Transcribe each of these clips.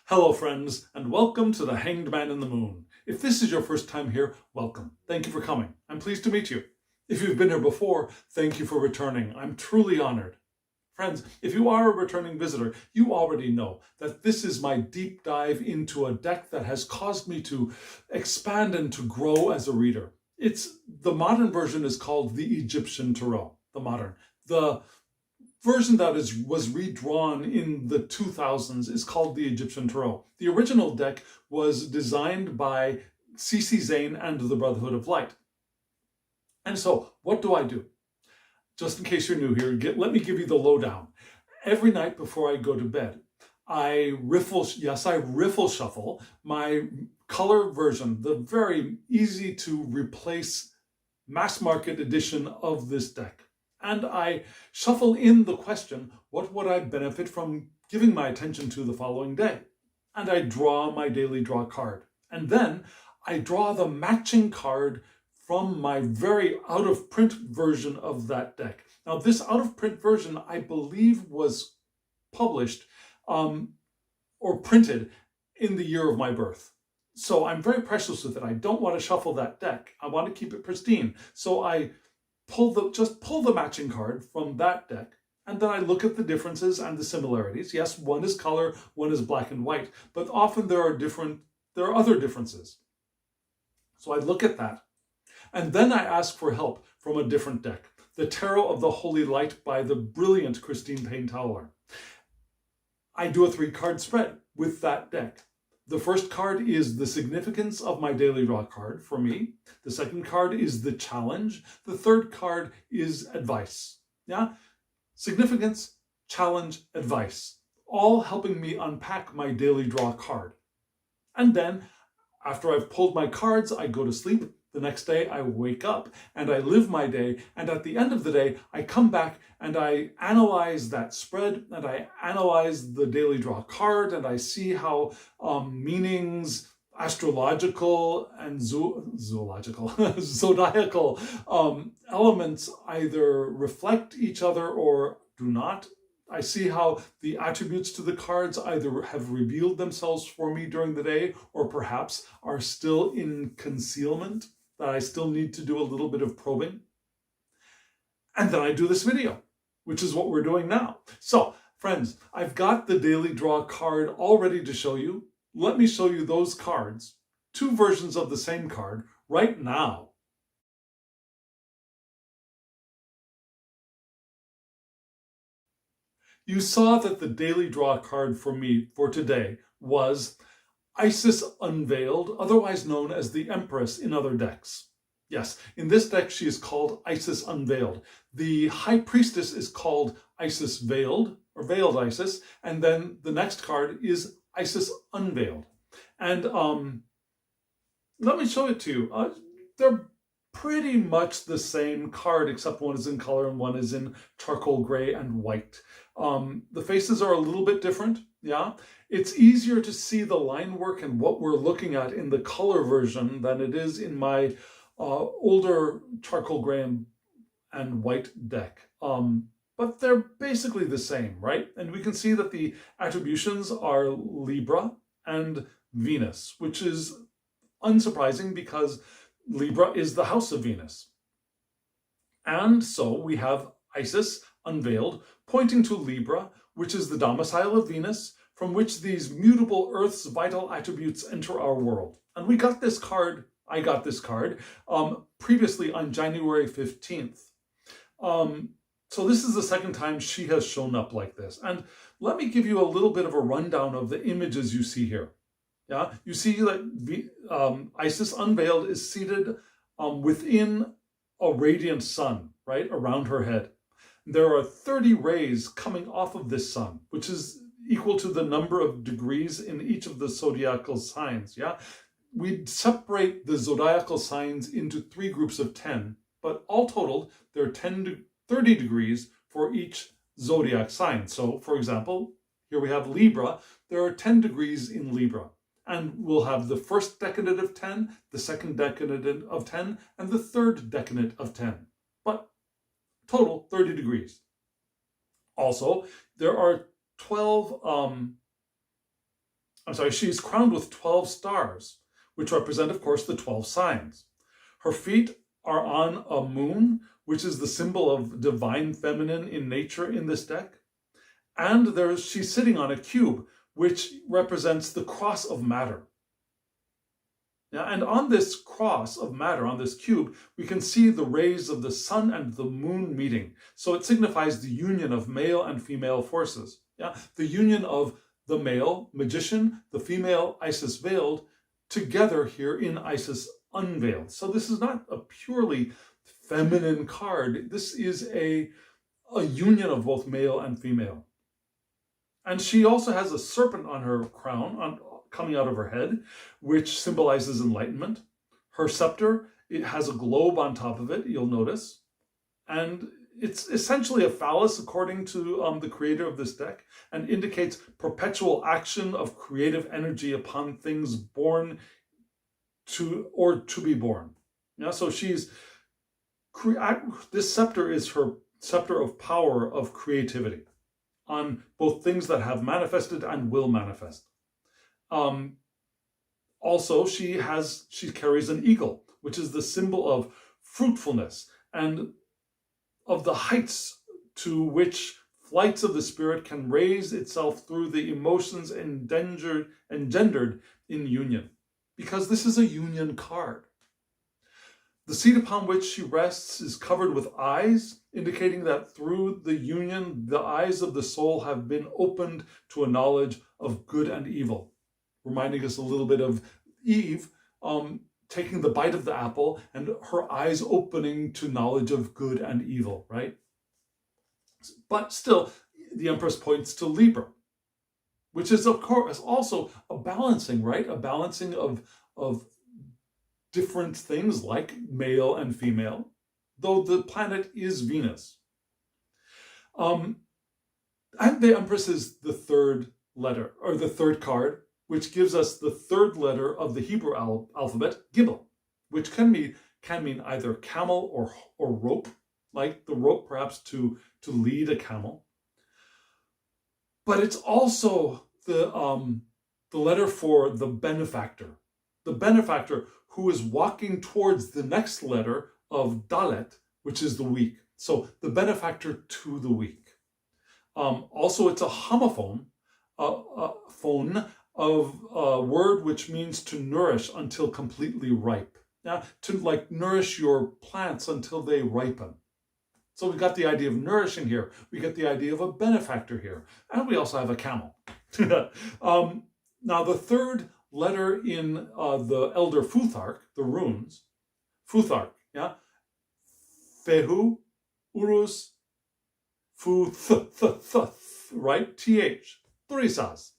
Hello friends, and welcome to the Hanged Man in the Moon. If this is your first time here, welcome. Thank you for coming. I'm pleased to meet you. If you've been here before, thank you for returning. I'm truly honored. Friends, if you are a returning visitor, you already know that this is my deep dive into a deck that has caused me to expand and to grow as a reader. The modern version is called the Egyptian Tarot, the modern. The version that was redrawn in the 2000s is called the Egyptian Tarot. The original deck was designed by C.C. Zane and the Brotherhood of Light. And so, what do? Just in case you're new here, let me give you the lowdown. Every night before I go to bed, I riffle shuffle my color version, the very easy to replace mass market edition of this deck. And I shuffle in the question, what would I benefit from giving my attention to the following day? And I draw my daily draw card. And then I draw the matching card from my very out-of-print version of that deck. Now, this out-of-print version, I believe, was published or printed in the year of my birth. So I'm very precious with it. I don't want to shuffle that deck. I want to keep it pristine. So I pull the matching card from that deck, and then I look at the differences and the similarities. Yes, one is color, one is black and white, but often there are other differences. So I look at that, and then I ask for help from a different deck, the Tarot of the Holy Light by the brilliant Christine Payne-Towler. I do a 3-card spread with that deck. The first card is the significance of my daily draw card for me. The second card is the challenge. The third card is advice. Yeah? Significance, challenge, advice. All helping me unpack my daily draw card. And then, after I've pulled my cards, I go to sleep. The next day, I wake up and I live my day. And at the end of the day, I come back and I analyze that spread and I analyze the daily draw card and I see how meanings, astrological and zodiacal elements either reflect each other or do not. I see how the attributes to the cards either have revealed themselves for me during the day or perhaps are still in concealment, that I still need to do a little bit of probing. And then I do this video, which is what we're doing now. So, friends, I've got the daily draw card all ready to show you. Let me show you those cards, 2 versions of the same card, right now. You saw that the daily draw card for me for today was Isis Unveiled, otherwise known as the Empress in other decks. Yes, in this deck she is called Isis Unveiled. The High Priestess is called Isis Veiled, or Veiled Isis, and then the next card is Isis Unveiled. And let me show it to you. They're pretty much the same card, except one is in color and one is in charcoal gray and white. The faces are a little bit different, yeah? It's easier to see the line work and what we're looking at in the color version than it is in my older charcoal gray and white deck. But they're basically the same, right? And we can see that the attributions are Libra and Venus, which is unsurprising because Libra is the house of Venus. And so we have Isis Unveiled, pointing to Libra, which is the domicile of Venus, from which these mutable Earth's vital attributes enter our world. And we got this card, I got this card, previously on January 15th. So this is the second time she has shown up like this. And let me give you a little bit of a rundown of the images you see here. Yeah, you see that Isis Unveiled is seated within a radiant sun, right, around her head. There are 30 rays coming off of this sun, which is equal to the number of degrees in each of the zodiacal signs, yeah? We separate the zodiacal signs into 3 groups of 10, but all totaled, there are 30 degrees for each zodiac sign. So, for example, here we have Libra. There are 10 degrees in Libra. And we'll have the first decadent of 10, the second decadent of 10, and the third decadent of 10. But total 30 degrees. Also, there are 12 she's crowned with 12 stars, which represent, of course, the 12 signs. Her feet are on a moon, which is the symbol of divine feminine in nature in this deck. And she's sitting on a cube, which represents the cross of matter. Now, and on this cross of matter, on this cube, we can see the rays of the sun and the moon meeting. So it signifies the union of male and female forces. Yeah, the union of the male magician, the female Isis Veiled, together here in Isis Unveiled. So this is not a purely feminine card. This is a union of both male and female. And she also has a serpent on her crown, coming out of her head, which symbolizes enlightenment. Her scepter, it has a globe on top of it, you'll notice. And it's essentially a phallus, according to the creator of this deck, and indicates perpetual action of creative energy upon things born to or to be born. Yeah, so this scepter is her scepter of power, of creativity, on both things that have manifested and will manifest. Also, she carries an eagle, which is the symbol of fruitfulness and of the heights to which flights of the spirit can raise itself through the emotions engendered in union, because this is a union card. The seat upon which she rests is covered with eyes, indicating that through the union, the eyes of the soul have been opened to a knowledge of good and evil, reminding us a little bit of Eve taking the bite of the apple and her eyes opening to knowledge of good and evil, right? But still, the Empress points to Libra, which is, of course, also a balancing, right? A balancing of different things like male and female, though the planet is Venus. And the Empress is the third letter, or the third card, which gives us the third letter of the Hebrew alphabet, Gimel, which can mean either camel or rope, like the rope perhaps to lead a camel. But it's also the letter for the benefactor who is walking towards the next letter of Dalet, which is the weak. So the benefactor to the weak. Also, it's a homophone, phone of a word which means to nourish until completely ripe. Now, to like nourish your plants until they ripen. So we've got the idea of nourishing here. We get the idea of a benefactor here. And we also have a camel. Now, the third letter in the Elder Futhark, the runes, Futhark, yeah? Fehu, Urus, Fu, right? TH, Thurisaz.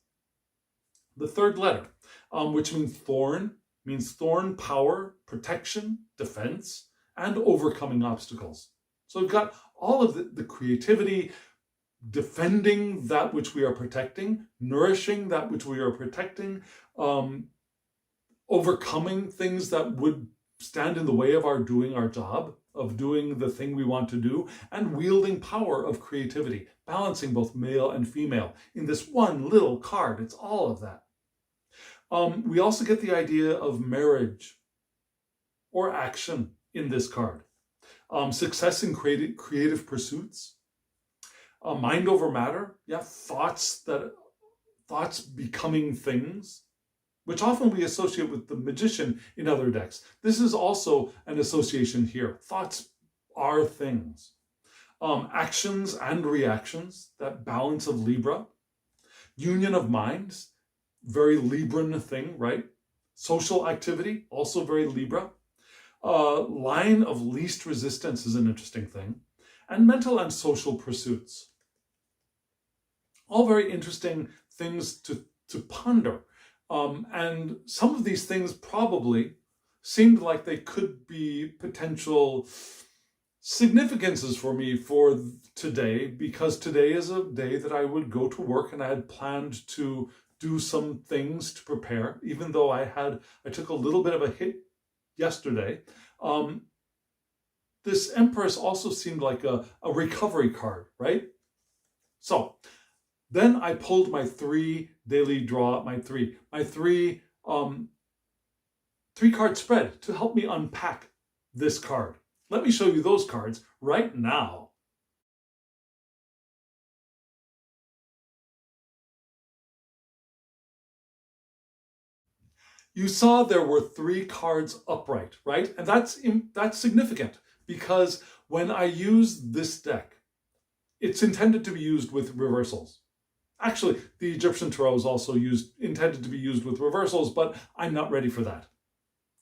The third letter, which means thorn, power, protection, defense, and overcoming obstacles. So we've got all of the creativity, defending that which we are protecting, nourishing that which we are protecting, overcoming things that would stand in the way of our doing our job, of doing the thing we want to do, and wielding power of creativity, balancing both male and female in this one little card. It's all of that. We also get the idea of marriage or action in this card. Success in creative pursuits. Mind over matter. Yeah, thoughts becoming things, which often we associate with the magician in other decks. This is also an association here. Thoughts are things. Actions and reactions, that balance of Libra. Union of minds, very Libran thing, right? Social activity, also very Libra. Line of least resistance is an interesting thing. And mental and social pursuits. All very interesting things to ponder. And some of these things probably seemed like they could be potential significances for me for today, because today is a day that I would go to work and I had planned to do some things to prepare, even though I took a little bit of a hit yesterday. This Empress also seemed like a recovery card, right? So Then I pulled my three daily draw, my three card spread to help me unpack this card. Let me show you those cards right now. You saw there were 3 cards upright, right? And that's significant because when I use this deck, it's intended to be used with reversals. Actually, the Egyptian Tarot is also intended to be used with reversals, but I'm not ready for that.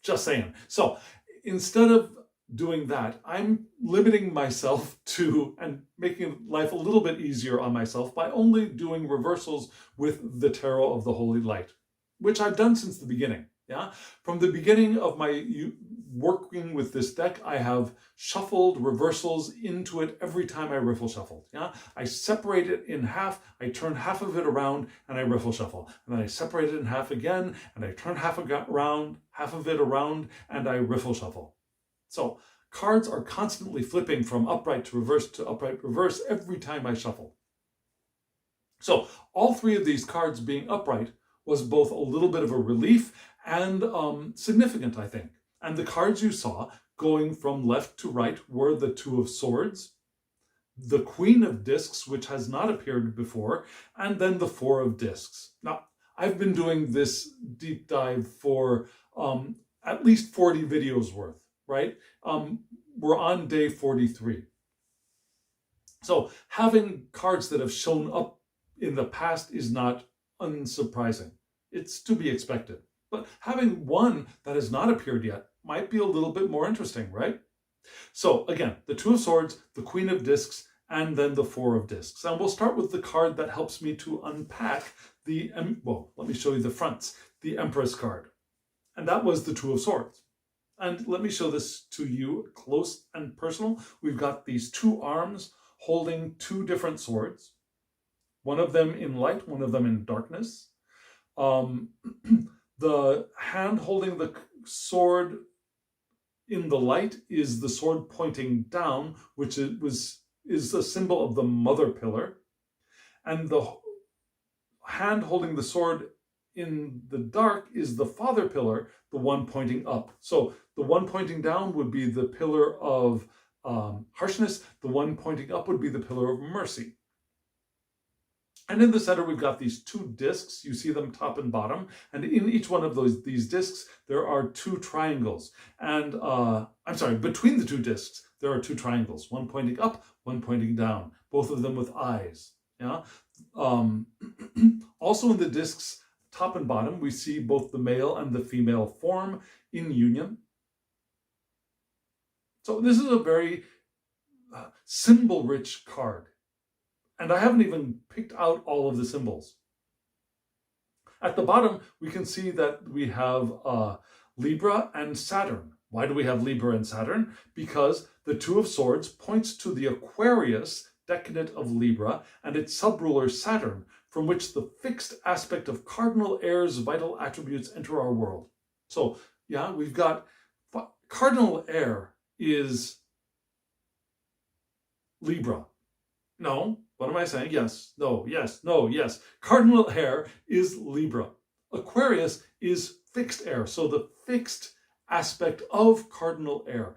Just saying. So instead of doing that, I'm limiting myself to and making life a little bit easier on myself by only doing reversals with the Tarot of the Holy Light, which I've done since the beginning. Yeah, from the beginning of my working with this deck, I have shuffled reversals into it every time I riffle shuffled. Yeah, I separate it in half, I turn half of it around, and I riffle shuffle. And then I separate it in half again, and I turn half of it around, and I riffle shuffle. So cards are constantly flipping from upright to upright reverse every time I shuffle. So all 3 of these cards being upright was both a little bit of a relief and significant, I think. And the cards you saw going from left to right were the 2 of Swords, the Queen of Discs, which has not appeared before, and then the 4 of Discs. Now, I've been doing this deep dive for at least 40 videos worth, right? We're on day 43. So having cards that have shown up in the past is not unsurprising. It's to be expected. But having one that has not appeared yet might be a little bit more interesting, right? So again, the 2 of Swords, the Queen of Discs, and then the 4 of Discs. And we'll start with the card that helps me to unpack let me show you the fronts, the Empress card. And that was the 2 of Swords. And let me show this to you close and personal. We've got these 2 arms holding 2 different swords, one of them in light, one of them in darkness. The hand holding the sword in the light is the sword pointing down, which is a symbol of the mother pillar. And the hand holding the sword in the dark is the father pillar, the one pointing up. So the one pointing down would be the pillar of harshness. The one pointing up would be the pillar of mercy. And in the center, we've got these 2 discs. You see them top and bottom. And in each one of these discs, there are 2 triangles. And between the 2 discs, there are 2 triangles, one pointing up, one pointing down, both of them with eyes. Yeah. Also in the discs, top and bottom, we see both the male and the female form in union. So this is a very symbol-rich card. And I haven't even picked out all of the symbols. At the bottom, we can see that we have Libra and Saturn. Why do we have Libra and Saturn? Because the 2 of Swords points to the Aquarius decadent of Libra and its subruler Saturn, from which the fixed aspect of cardinal air's vital attributes enter our world. So, yeah, we've got cardinal air is Libra. No. What am I saying? Yes, no, yes, no, yes. Cardinal air is Libra. Aquarius is fixed air. So the fixed aspect of cardinal air.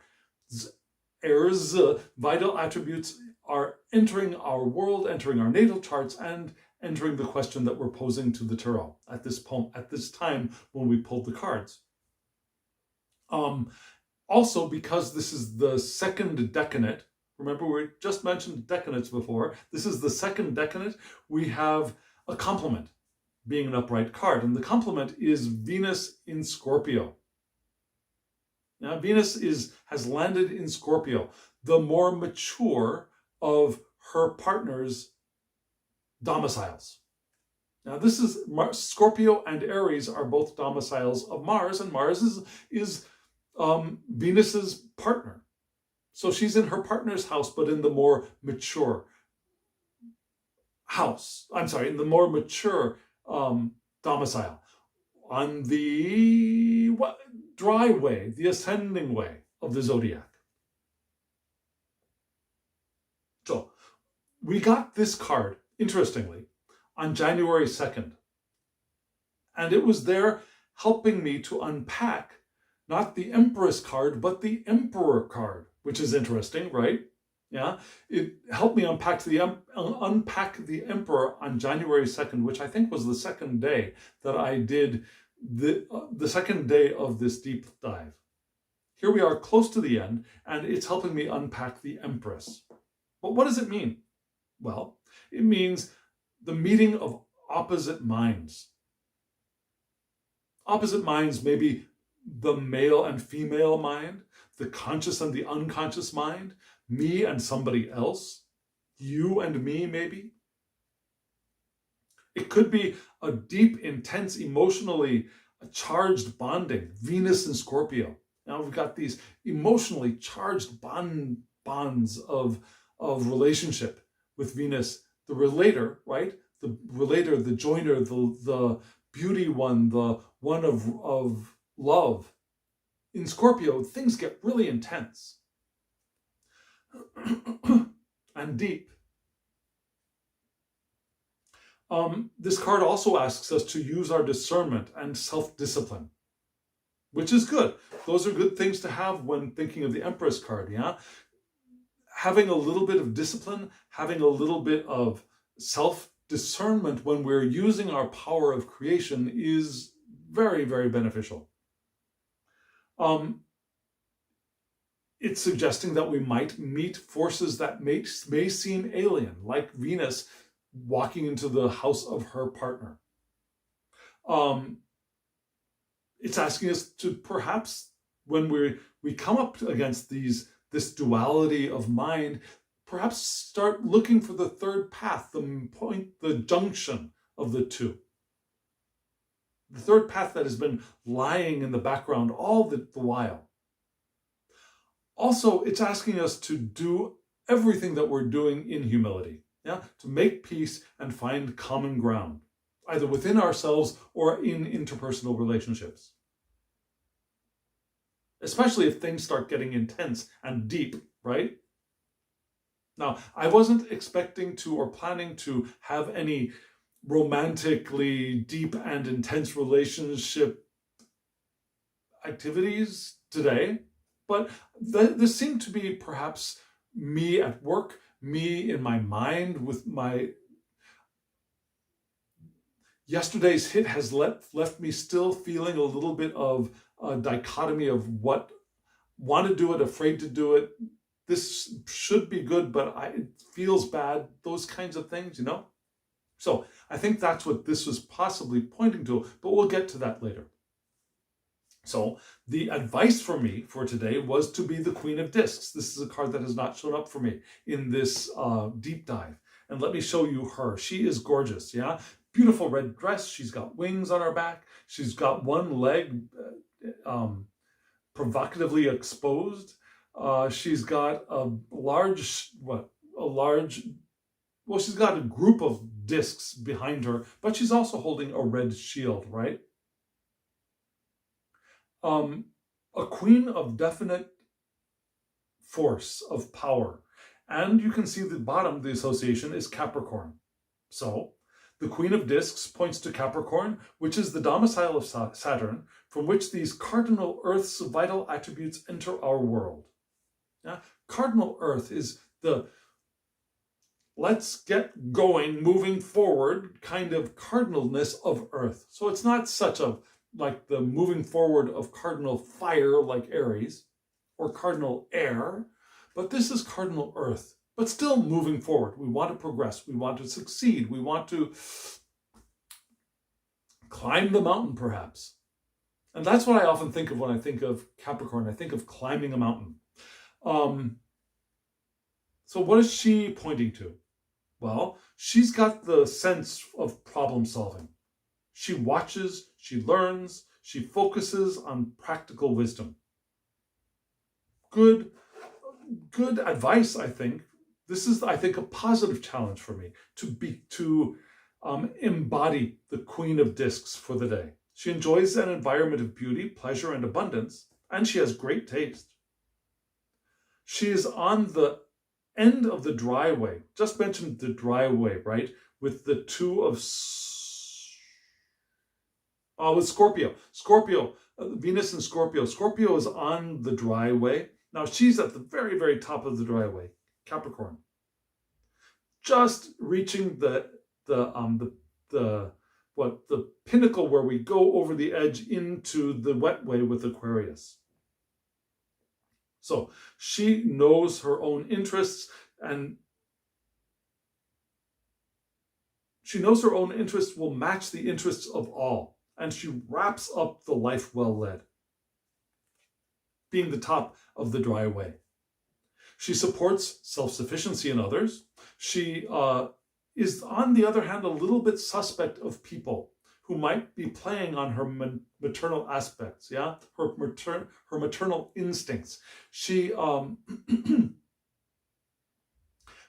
Air's vital attributes are entering our world, entering our natal charts, and entering the question that we're posing to the tarot at this time when we pulled the cards. Also, because this is the second decanate, remember, we just mentioned decanates before. This is the second decanate. We have a complement being an upright card. And the complement is Venus in Scorpio. Now, Venus has landed in Scorpio, the more mature of her partner's domiciles. Now, this is Scorpio and Aries are both domiciles of Mars, and Mars is Venus's partner. So she's in her partner's house, but in the more mature house. In the more mature domicile. On the dry way, the ascending way of the zodiac. So we got this card, interestingly, on January 2nd. And it was there helping me to unpack not the Empress card, but the Emperor card, which is interesting, right? Yeah, it helped me unpack the Emperor on January 2nd, which I think was the second day that I did the second day of this deep dive. Here we are close to the end, and it's helping me unpack the Empress. But what does it mean? Well, it means the meeting of opposite minds. Opposite minds may be the male and female mind, the conscious and the unconscious mind, me and somebody else, you and me maybe. It could be a deep, intense, emotionally charged bonding, Venus and Scorpio. Now we've got these emotionally charged bonds of relationship with Venus, the relator, right? The relator, the joiner, the beauty one, the one of love. In Scorpio, things get really intense and deep. This card also asks us to use our discernment and self-discipline, which is good. Those are good things to have when thinking of the Empress card, yeah? Having a little bit of discipline, having a little bit of self-discernment when we're using our power of creation is very, very beneficial. It's suggesting that we might meet forces that may seem alien, like Venus walking into the house of her partner. It's asking us to perhaps, when we come up against this duality of mind, perhaps start looking for the third path, the junction of the two. The third path that has been lying in the background all the while. Also, it's asking us to do everything that we're doing in humility, yeah, to make peace and find common ground, either within ourselves or in interpersonal relationships. Especially if things start getting intense and deep, right? Now, I wasn't expecting to or planning to have any romantically deep and intense relationship activities today, but this seemed to be perhaps me at work, me in my mind with my... Yesterday's hit has left me still feeling a little bit of a dichotomy of what, want to do it, afraid to do it, this should be good, but it feels bad, those kinds of things, you know? So I think that's what this was possibly pointing to, but we'll get to that later. So the advice for me for today was to be the Queen of Discs. This is a card that has not shown up for me in this deep dive. And let me show you her. She is gorgeous, yeah? Beautiful red dress. She's got wings on her back. She's got one leg provocatively exposed. She's got she's got a group of discs behind her, but she's also holding a red shield, right? A queen of definite force, of power. And you can see the bottom, the association is Capricorn. So the Queen of Discs points to Capricorn, which is the domicile of Saturn, from which these cardinal Earth's vital attributes enter our world. Yeah? Cardinal Earth is the let's get going, moving forward kind of cardinalness of Earth. So it's not such a like the moving forward of cardinal fire like Aries or cardinal air, but this is cardinal Earth, but still moving forward. We want to progress. We want to succeed. We want to climb the mountain, perhaps. And that's what I often think of when I think of Capricorn. I think of climbing a mountain. So what is she pointing to? Well, she's got the sense of problem solving. She watches, she learns, she focuses on practical wisdom. Good advice, I think. This is, I think, a positive challenge for me to embody the Queen of Discs for the day. She enjoys an environment of beauty, pleasure, and abundance, and she has great taste. She is on the end of the dry way, just mentioned the dry way, right? With the two of, with Scorpio. Venus and Scorpio. Scorpio is on the dry way. Now she's at the very, very top of the dry way, Capricorn. Just reaching the pinnacle where we go over the edge into the wet way with Aquarius. So she knows her own interests, and she knows her own interests will match the interests of all. And she wraps up the life well led, being the top of the dry way. She supports self-sufficiency in others. She is, on the other hand, a little bit suspect of people who might be playing on her maternal aspects, yeah? Her maternal instincts. She, when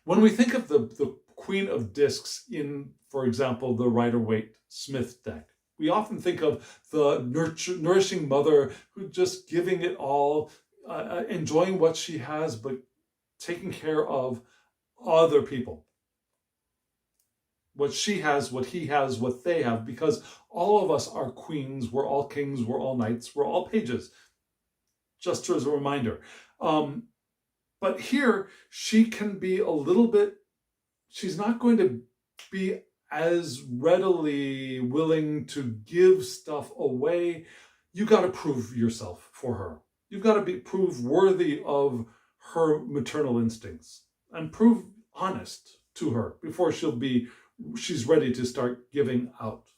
we think of the Queen of Discs in, for example, the Rider-Waite-Smith deck, we often think of the nourishing mother who just giving it all, enjoying what she has, but taking care of other people. What she has, what he has, what they have, because all of us are queens, we're all kings, we're all knights, we're all pages. Just as a reminder. But here, she can be a little bit, she's not going to be as readily willing to give stuff away. You got to prove yourself for her. You've got to prove worthy of her maternal instincts and prove honest to her before she's ready to start giving out.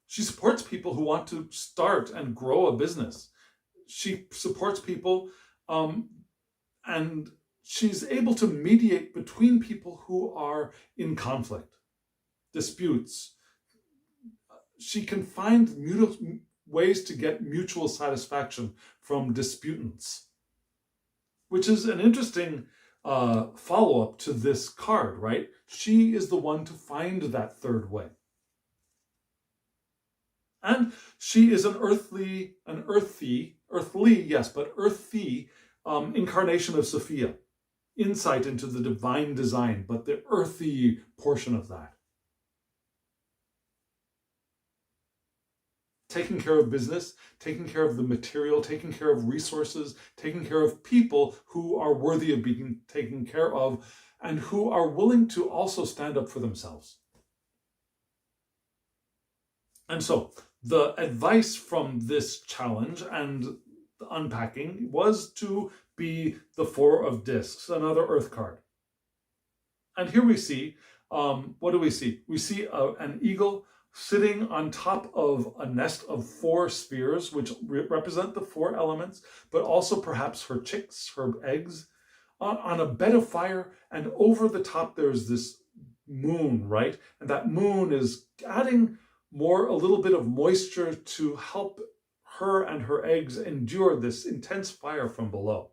She supports people who want to start and grow a business. She supports people, and she's able to mediate between people who are in conflict, disputes. She can find ways to get mutual satisfaction from disputants, which is an interesting follow-up to this card, right? She is the one to find that third way. And she is an earthy incarnation of Sophia. Insight into the divine design, but the earthy portion of that. Taking care of business, taking care of the material, taking care of resources, taking care of people who are worthy of being taken care of and who are willing to also stand up for themselves. And so the advice from this challenge and the unpacking was to be the Four of Discs, another Earth card. And here we see, what do we see? We see an eagle sitting on top of a nest of 4 spheres, which represent the 4 elements, but also perhaps her chicks, her eggs, on a bed of fire, and over the top there's this moon, right? And that moon is adding a little bit of moisture to help her and her eggs endure this intense fire from below.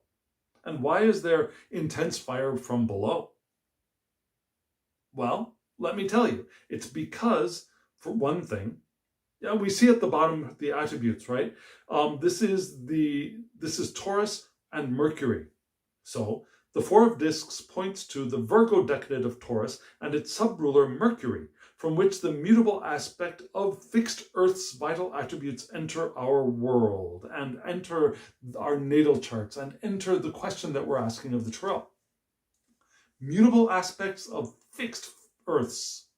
And why is there intense fire from below? Well, let me tell you, it's because, for one thing, we see at the bottom the attributes, right? This is Taurus and Mercury. So the Four of Discs points to the Virgo decade of Taurus and its subruler Mercury, from which the mutable aspect of fixed Earth's vital attributes enter our world and enter our natal charts and enter the question that we're asking of the tarot. Mutable aspects of fixed Earth's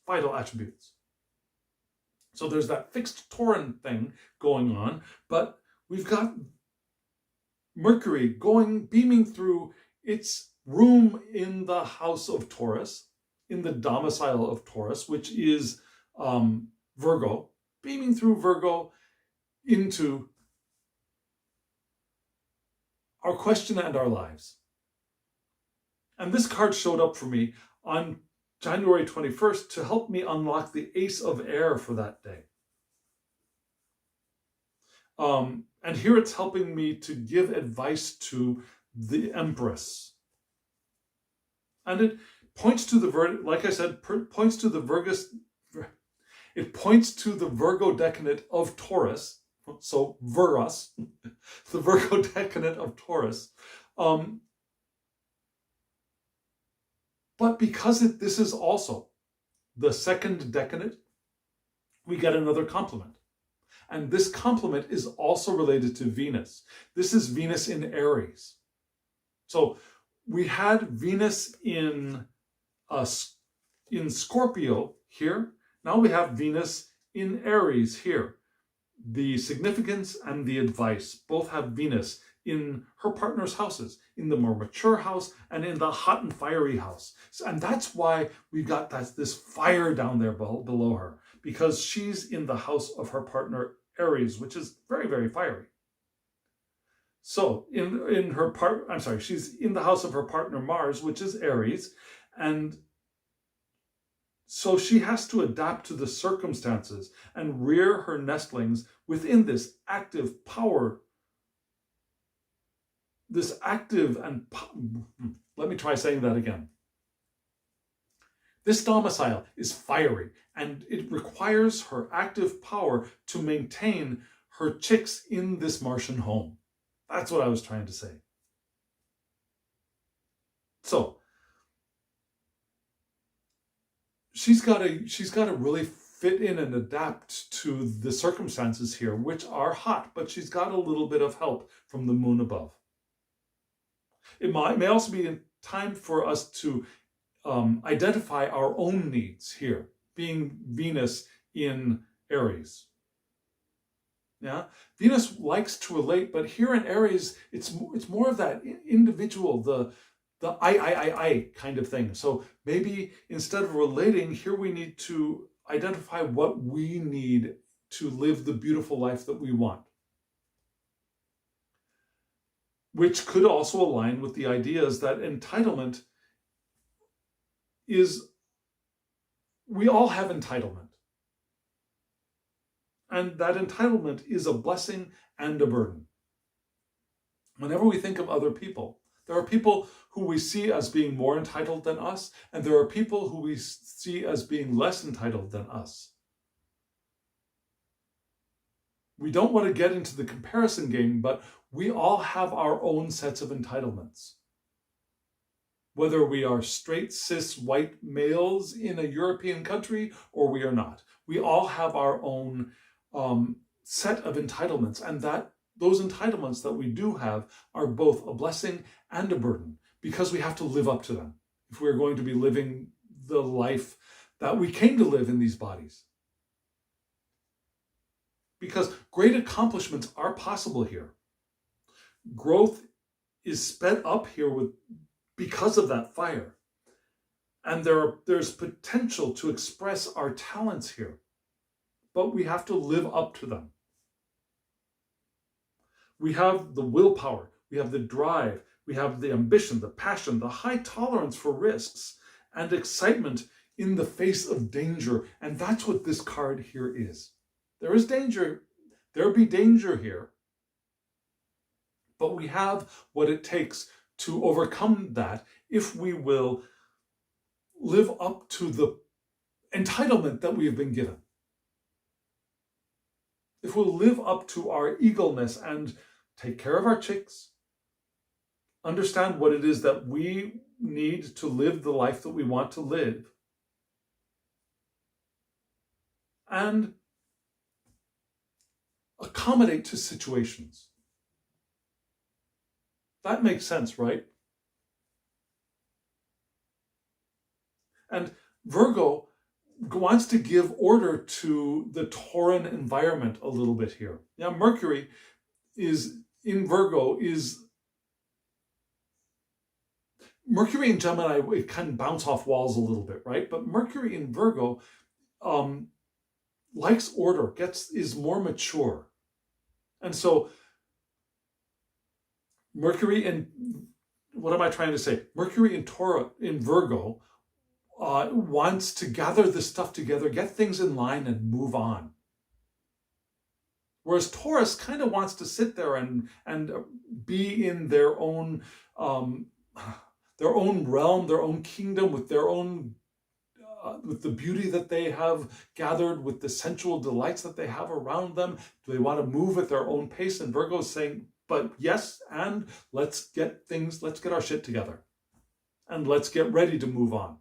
vital attributes. So there's that fixed Tauran thing going on, but we've got Mercury beaming through its room in the house of Taurus, in the domicile of Taurus, which is Virgo, beaming through Virgo into our question and our lives. And this card showed up for me on January 21st to help me unlock the Ace of Air for that day. And here it's helping me to give advice to the Empress. And it points to like I said, points to the Virgo decade of Taurus, so Verus, the Virgo decadent of Taurus. But because this is also the second decadent, we get another complement. And this complement is also related to Venus. This is Venus in Aries. So we had Venus in Scorpio here. Now we have Venus in Aries here. The significance and the advice both have Venus in her partner's houses, in the more mature house and in the hot and fiery house. And that's why we got this fire down there below her, because she's in the house of her partner Aries, which is very, very fiery. So she's in the house of her partner Mars, which is Aries, and so she has to adapt to the circumstances and rear her nestlings within this active power. Let me try saying that again. This domicile is fiery, and it requires her active power to maintain her chicks in this Martian home. That's what I was trying to say. So she's got to really fit in and adapt to the circumstances here, which are hot, but she's got a little bit of help from the moon above. It may also be time for us to identify our own needs here, being Venus in Aries. Yeah, Venus likes to relate, but here in Aries, it's more of that individual, the I kind of thing. So maybe instead of relating, here we need to identify what we need to live the beautiful life that we want, which could also align with the ideas that entitlement is, we all have entitlement. And that entitlement is a blessing and a burden. Whenever we think of other people, there are people who we see as being more entitled than us, and there are people who we see as being less entitled than us. We don't want to get into the comparison game, but we all have our own sets of entitlements. Whether we are straight, cis, white males in a European country or we are not, we all have our own set of entitlements, and that those entitlements that we do have are both a blessing and a burden, because we have to live up to them if we're going to be living the life that we came to live in these bodies. Because great accomplishments are possible here. Growth is sped up here because of that fire. And there's potential to express our talents here, but we have to live up to them. We have the willpower, we have the drive, we have the ambition, the passion, the high tolerance for risks, and excitement in the face of danger. And that's what this card here is. There is danger. There'll be danger here. But we have what it takes to overcome that if we will live up to the entitlement that we have been given. If we'll live up to our eagleness and take care of our chicks, understand what it is that we need to live the life that we want to live, and accommodate to situations. That makes sense, right? And Virgo wants to give order to the Tauran environment a little bit here. Now, Mercury is in Virgo, Mercury in Gemini, it kind of bounce off walls a little bit, right? But Mercury in Virgo likes order, is more mature. And so Mercury in, what am I trying to say? Mercury in Virgo wants to gather this stuff together, get things in line, and move on. Whereas Taurus kind of wants to sit there and be in their own realm, their own kingdom, with their own with the beauty that they have gathered, with the sensual delights that they have around them. Do they want to move at their own pace? And Virgo is saying, But yes, and let's get our shit together. And let's get ready to move on.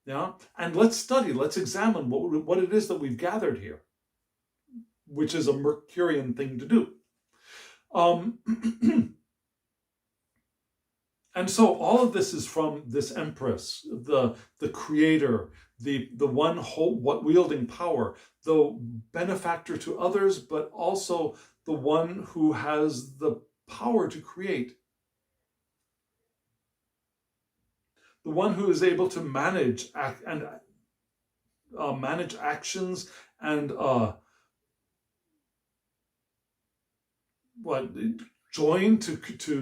Yeah? And let's study, let's examine what it is that we've gathered here, which is a Mercurian thing to do. And so all of this is from this Empress, the creator, the one wielding power, the benefactor to others, but also the one who has the power to create. The one who is able to manage manage actions and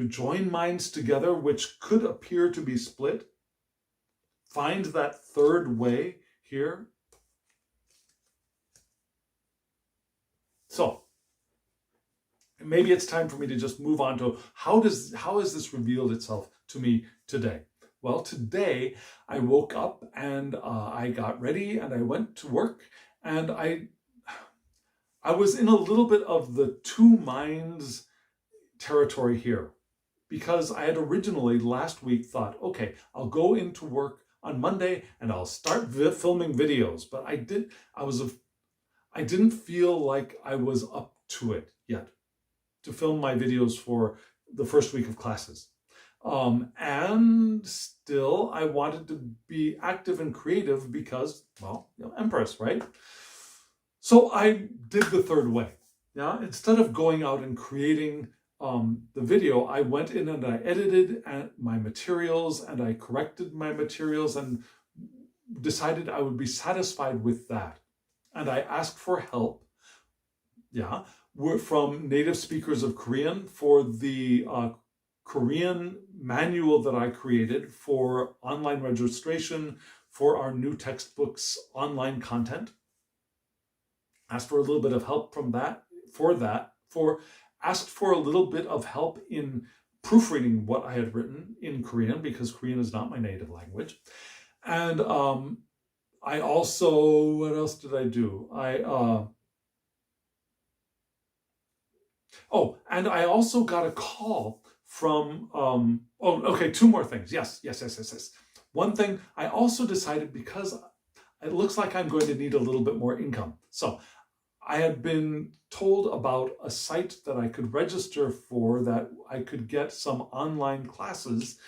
join minds together, which could appear to be split. Find that third way here. So maybe it's time for me to just move on to how has this revealed itself to me today? Well, today I woke up and I got ready and I went to work, and I was in a little bit of the two minds territory here, because I had originally last week thought, okay, I'll go into work on Monday and I'll start filming videos, but I didn't feel like I was up to it yet to film my videos for the first week of classes. And still I wanted to be active and creative because, well, Empress, right? So I did the third way. Yeah, instead of going out and creating the video, I went in and I edited my materials and I corrected my materials and decided I would be satisfied with that. And I asked for help, from native speakers of Korean for the Korean manual that I created for online registration for our new textbooks online content. Asked for a little bit of help asked for a little bit of help in proofreading what I had written in Korean, because Korean is not my native language. And I also, what else did I do? And I also got a call from, two more things. Yes. One thing, I also decided, because it looks like I'm going to need a little bit more income. So I had been told about a site that I could register for, that I could get some online classes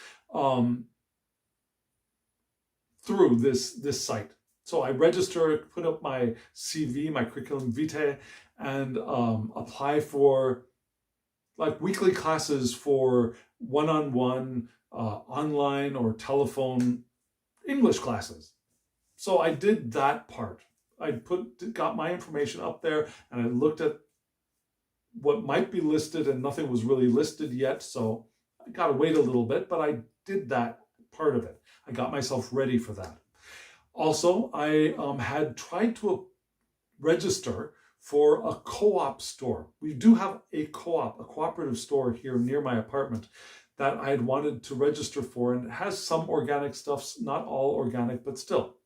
through this site. So I registered, put up my CV, my curriculum vitae, and apply for like weekly classes for one-on-one online or telephone English classes. So I did that part. I got my information up there and I looked at what might be listed, and nothing was really listed yet. So I got to wait a little bit, but I did that part of it. I got myself ready for that. Also, I had tried to register for a co-op store. We do have a co-op, a cooperative store here near my apartment that I had wanted to register for, and it has some organic stuff, not all organic, but still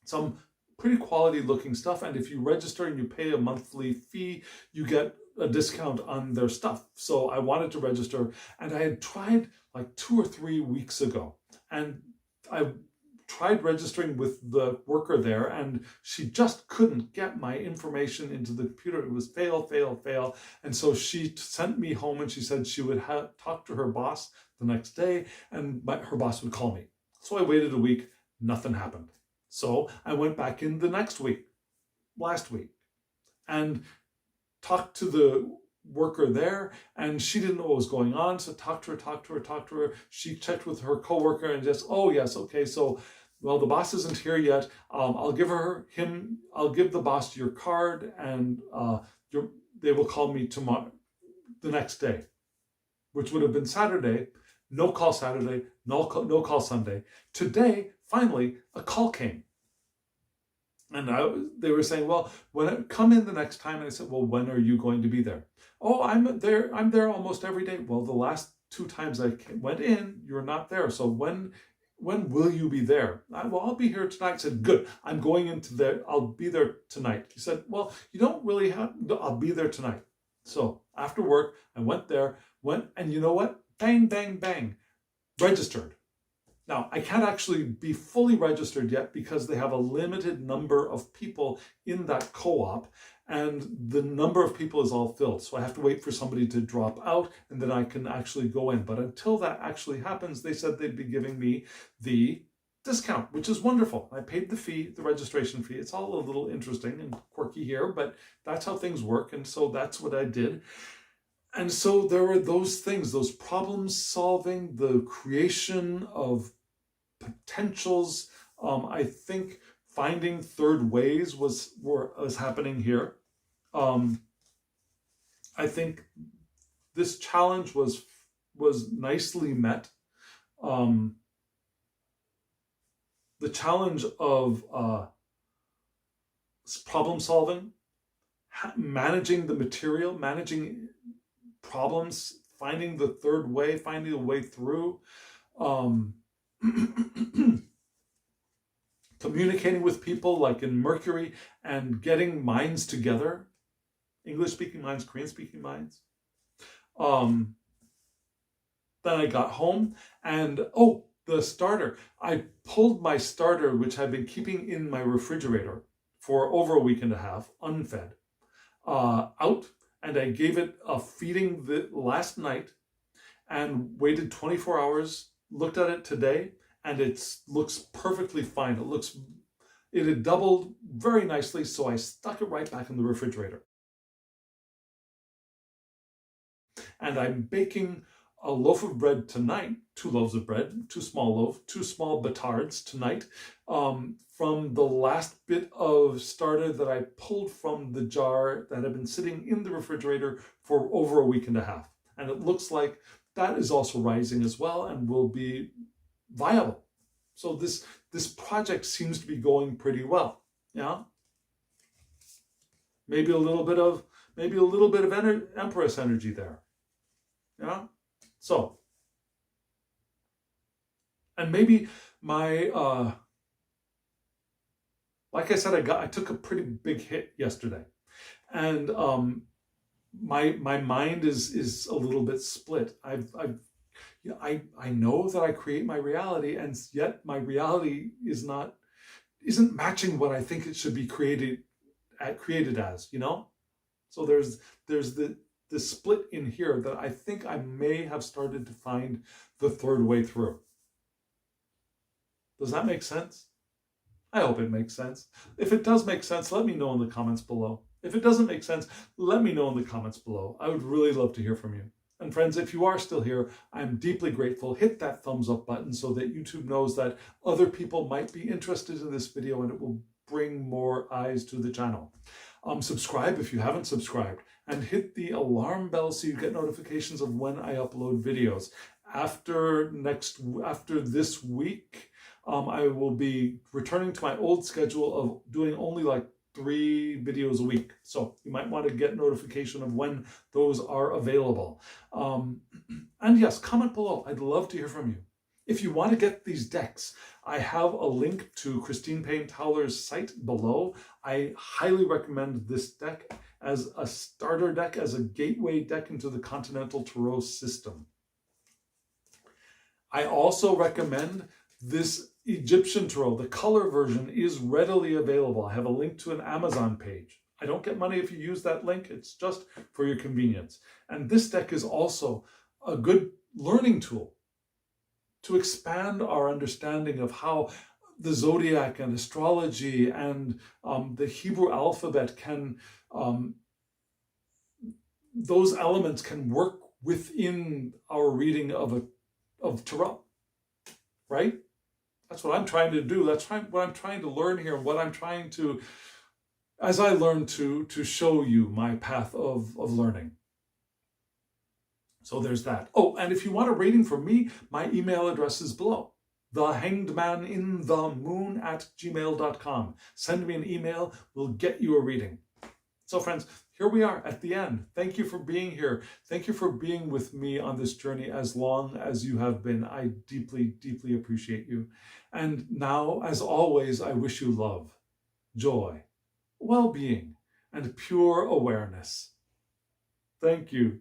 some pretty quality looking stuff. And if you register and you pay a monthly fee, you get a discount on their stuff. So I wanted to register, and I had tried like 2 or 3 weeks ago, and I tried registering with the worker there, and she just couldn't get my information into the computer. It was fail. And so she sent me home, and she said she would talk to her boss the next day, and her boss would call me. So I waited a week, nothing happened. So I went back in the next week, last week, and talked to the worker there, and she didn't know what was going on. So talked to her. She checked with her coworker and just, oh yes, okay, so, well, the boss isn't here yet. I'll give the boss your card, and they will call me tomorrow, the next day, which would have been Saturday. No call Saturday, no call Sunday. Today, finally, a call came. And they were saying, well, come in the next time. And I said, well, when are you going to be there? Oh, I'm there almost every day. Well, the last 2 times I went in, you're not there. So when when will you be there? Well, I'll be here tonight. I said, good, I'm going into there. I'll be there tonight. He said, well, you don't really have, no, I'll be there tonight. So after work, I went there, and you know what? Bang, bang, bang, registered. Now, I can't actually be fully registered yet because they have a limited number of people in that co-op, and the number of people is all filled. So I have to wait for somebody to drop out, and then I can actually go in. But until that actually happens, they said they'd be giving me the discount, which is wonderful. I paid the fee, the registration fee. It's all a little interesting and quirky here, but that's how things work. And so that's what I did. And so there were those things, those problem solving, the creation of potentials. I think finding third ways was happening here. I think this challenge was nicely met. The challenge of problem solving, managing the material, managing problems, finding the third way, finding a way through, communicating with people like in Mercury and getting minds together, English-speaking minds, Korean-speaking minds. Then I got home and, the starter. I pulled my starter, which I've been keeping in my refrigerator for over a week and a half, unfed, out, and I gave it a feeding last night and waited 24 hours, looked at it today, and it looks perfectly fine. It had doubled very nicely, so I stuck it right back in the refrigerator. And I'm baking a loaf of bread tonight, 2 loaves of bread, 2 small batards tonight, from the last bit of starter that I pulled from the jar that had been sitting in the refrigerator for over a week and a half. And it looks like that is also rising as well and will be viable. So this project seems to be going pretty well. Yeah. Maybe a little bit of Empress energy there. Yeah. So, and maybe my, like I said, I took a pretty big hit yesterday, and my mind is a little bit split. I know that I create my reality, and yet my reality isn't matching what I think it should be created as, you know? So there's the split in here that I think I may have started to find the third way through. Does that make sense? I hope it makes sense. If it does make sense, let me know in the comments below. If it doesn't make sense, let me know in the comments below. I would really love to hear from you. And friends, if you are still here, I'm deeply grateful. Hit that thumbs up button so that YouTube knows that other people might be interested in this video and it will bring more eyes to the channel. Subscribe if you haven't subscribed, and hit the alarm bell so you get notifications of when I upload videos. After this week, I will be returning to my old schedule of doing only like 3 videos a week. So you might want to get notification of when those are available. And yes, comment below. I'd love to hear from you. If you want to get these decks, I have a link to Christine Payne-Towler's site below. I highly recommend this deck as a starter deck, as a gateway deck into the Continental Tarot system. I also recommend this Egyptian Tarot. The color version is readily available. I have a link to an Amazon page. I don't get money if you use that link. It's just for your convenience. And this deck is also a good learning tool to expand our understanding of how the zodiac and astrology and the Hebrew alphabet can, those elements can work within our reading of tarot, right? That's what I'm trying to do. That's what I'm trying to learn here, and what I'm trying to, as I learn to show you my path of learning. So there's that. Oh, and if you want a rating from me, my email address is below. thehangedmaninthemoon@gmail.com. Send me an email. We'll get you a reading. So friends, here we are at the end. Thank you for being here. Thank you for being with me on this journey as long as you have been. I deeply, deeply appreciate you. And now, as always, I wish you love, joy, well-being, and pure awareness. Thank you.